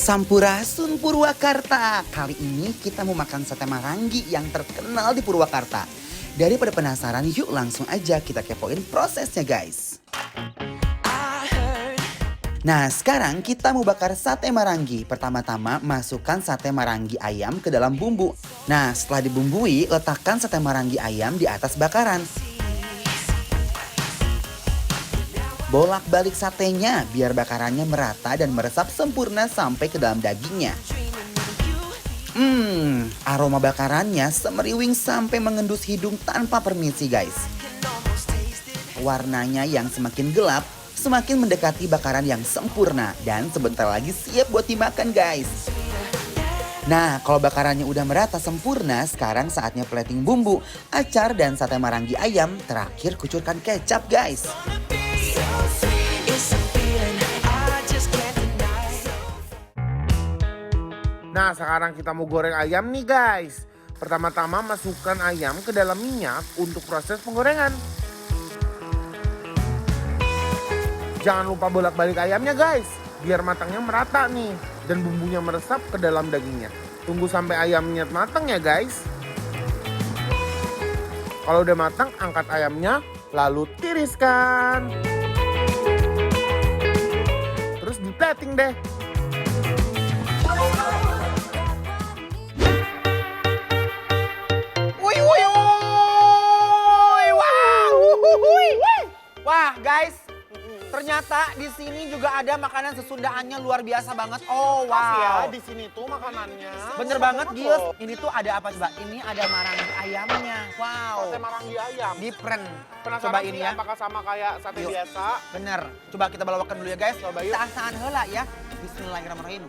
Sampurasun Purwakarta. Kali ini kita mau makan sate Maranggi yang terkenal di Purwakarta. Daripada penasaran, yuk langsung aja kita kepoin prosesnya guys. Nah sekarang kita mau bakar sate Maranggi. Pertama-tama masukkan sate Maranggi ayam ke dalam bumbu. Nah setelah dibumbui, letakkan sate Maranggi ayam di atas bakaran. Bolak-balik satenya biar bakarannya merata dan meresap sempurna sampai ke dalam dagingnya. Aroma bakarannya semeriwing sampai mengendus hidung tanpa permisi guys. Warnanya yang semakin gelap, semakin mendekati bakaran yang sempurna dan sebentar lagi siap buat dimakan guys. Nah kalau bakarannya udah merata sempurna, sekarang saatnya plating bumbu, acar dan sate Maranggi ayam. Terakhir kucurkan kecap guys. Nah sekarang kita mau goreng ayam nih guys. Pertama-tama masukkan ayam ke dalam minyak untuk proses penggorengan. Jangan lupa bolak-balik ayamnya guys, biar matangnya merata nih dan bumbunya meresap ke dalam dagingnya. Tunggu sampai ayamnya matang ya guys. Kalau udah matang, angkat ayamnya lalu tiriskan. Terus di plating deh. Wah guys, ternyata di sini juga ada makanan sesundaannya luar biasa banget. Oh wow. Ya, di sini tuh makanannya. Bener banget Gils. Ini tuh ada apa coba? Ini ada Maranggi ayamnya. Wow. Sate Maranggi ayam. Different. Penasaran Cobain sih ya. apakah sama kayak sate Yuk. biasa? Bener. Coba kita bawakan dulu ya guys. Coba yuk. Saan-saan heula ya. Bismillahirrahmanirrahim.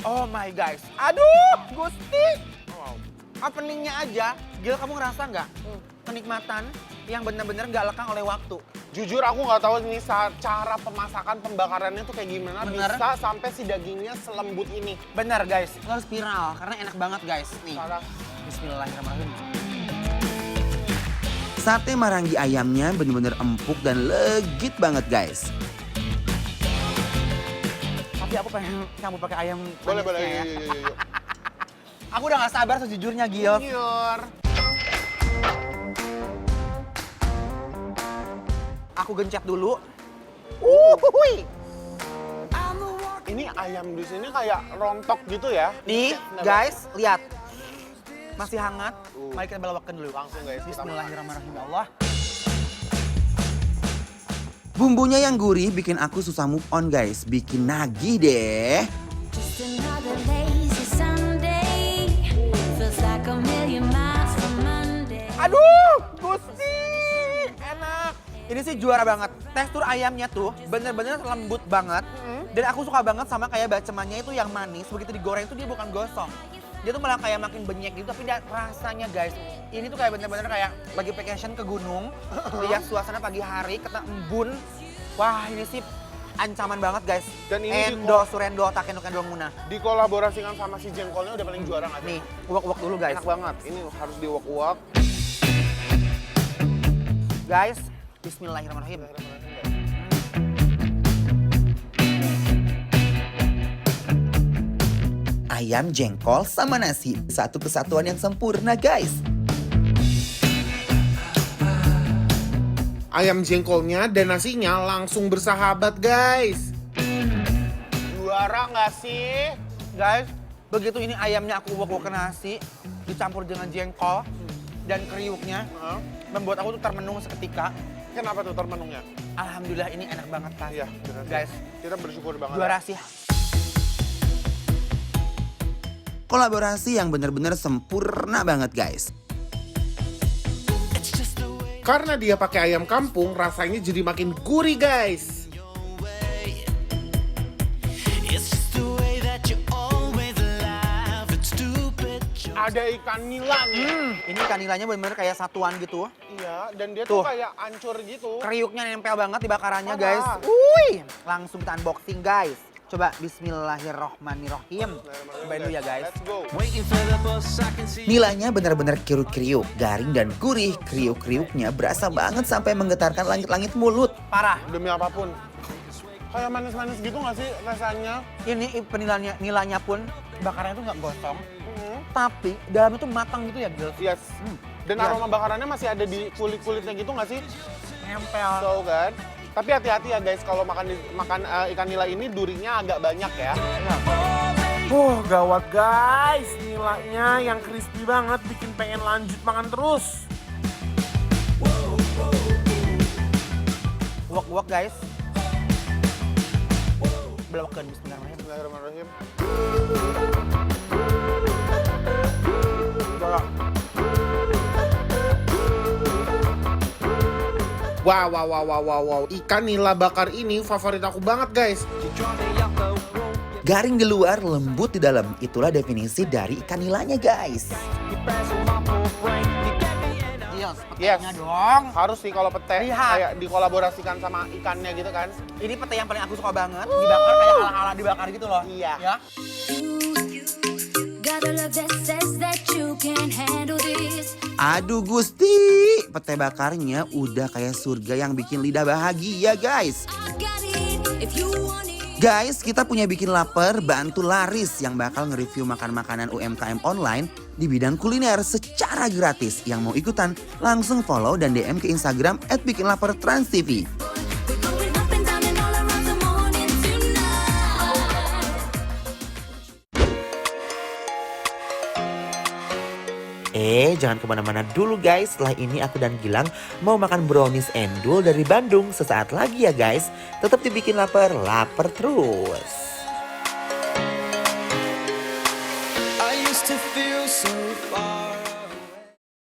Oh my guys, aduh Gusti. Wow. Openingnya aja, Gil kamu ngerasa nggak kenikmatan yang bener-bener nggak lekang oleh waktu? Jujur aku nggak tahu nih cara pemasakan pembakarannya tuh kayak gimana. Bener. Bisa sampai si dagingnya selembut ini. Bener guys, lo harus viral karena enak banget guys. Nih, Parah. bismillahirrahmanirrahim. Sate Maranggi ayamnya bener-bener empuk dan legit banget guys. Tapi aku pengen kamu pakai ayam Boleh, boleh. manisnya ya. Yuk. Aku udah gak sabar sejujurnya Gil. Junior. Aku gencet dulu. Ini ayam di sini kayak rontok gitu ya. Nih guys, lihat. Masih hangat. Mari kita bawakan dulu. Langsung guys. kita makan. Bismillahirrahmanirrahim ya Allah. Bumbunya yang gurih bikin aku susah move on guys. Bikin nagih deh. Just another lazy Sunday. Feels like a million miles from Monday. Aduh, Gusti, enak. Ini sih juara banget. Tekstur ayamnya tuh bener-bener lembut banget. Dan aku suka banget sama kayak bacemannya itu yang manis. Begitu digoreng tuh dia bukan gosong. Dia tuh malah kayak makin benyek gitu, tapi rasanya guys, ini tuh kayak bener-bener kayak lagi vacation ke gunung, lihat suasana pagi hari, kena embun. Wah ini sih ancaman banget guys. Dan ini Endo, surendo, takendo, kendong muna. Dikolaborasikan sama si jengkolnya udah paling juara nggak sih? Nih, uak-uak dulu guys. Enak banget. Ini harus diuak-uak. Guys, bismillahirrahmanirrahim. Ayam jengkol sama nasi. Satu kesatuan yang sempurna guys. Ayam jengkolnya dan nasinya langsung bersahabat guys. Juara nggak sih? Guys, begitu ini ayamnya aku uak-uak ke nasi, dicampur dengan jengkol dan kriuknya, membuat aku tuh termenung seketika. Kenapa tuh termenungnya? Alhamdulillah ini enak banget pas. Iya, benar. Guys, Kita bersyukur banget. juara sih. Kolaborasi yang bener-bener sempurna banget guys. Karena dia pakai ayam kampung, rasanya jadi makin gurih guys. Ada ikan nila nih. Ini kanilanya bener-bener kayak satuan gitu. Iya, dan dia Tuh. tuh kayak ancur gitu. Kriuknya nempel banget di bakarannya Parah. guys. Wih, langsung kita unboxing guys. Coba bismillahirrohmanirrohim. Cobain dulu ya guys. Let's go. Nilanya benar-benar kriuk-kriuk, garing dan gurih. Kriuk-kriuknya berasa banget sampai menggetarkan langit-langit mulut. Parah. Demi apapun. Kayak manis-manis gitu gak sih rasanya? Ini nilainya pun bakarannya tuh nggak gosong. Tapi dalamnya tuh matang gitu ya, Gil. Yes. Dan Iya. aroma bakarannya masih ada di kulit-kulitnya gitu gak sih? Nempel. So kan. Tapi hati-hati ya guys, kalau makan ikan nila ini durinya agak banyak ya. Gawat guys, nilainya yang crispy banget bikin pengen lanjut makan terus. Uwak-uwak guys. Belokan bismillahirrahmanirrahim. Wow. Ikan nila bakar ini favorit aku banget guys. Garing di luar, lembut di dalam. Itulah definisi dari ikan nilanya guys. Iya, petenya dong. Harus sih kalau pete Lihat. kayak dikolaborasikan sama ikannya gitu kan. Ini pete yang paling aku suka banget. Dibakar kayak ala-ala dibakar gitu loh. Iya. Ya. Got a love that says that you can handle this. Aduh Gusti, pete bakarnya udah kayak surga yang bikin lidah bahagia guys. I got it if you want it. Guys, kita punya Bikin Lapar, bantu Laris yang bakal nge-review makan-makanan UMKM online di bidang kuliner secara gratis. Yang mau ikutan, langsung follow dan DM ke Instagram @bikinlapartransTV. We're going up and down and all around the morning tonight. Jangan kemana-mana dulu guys. Setelah ini aku dan Gilang mau makan brownies endul dari Bandung sesaat lagi ya guys. Tetap dibikin lapar, lapar terus. I used to feel so far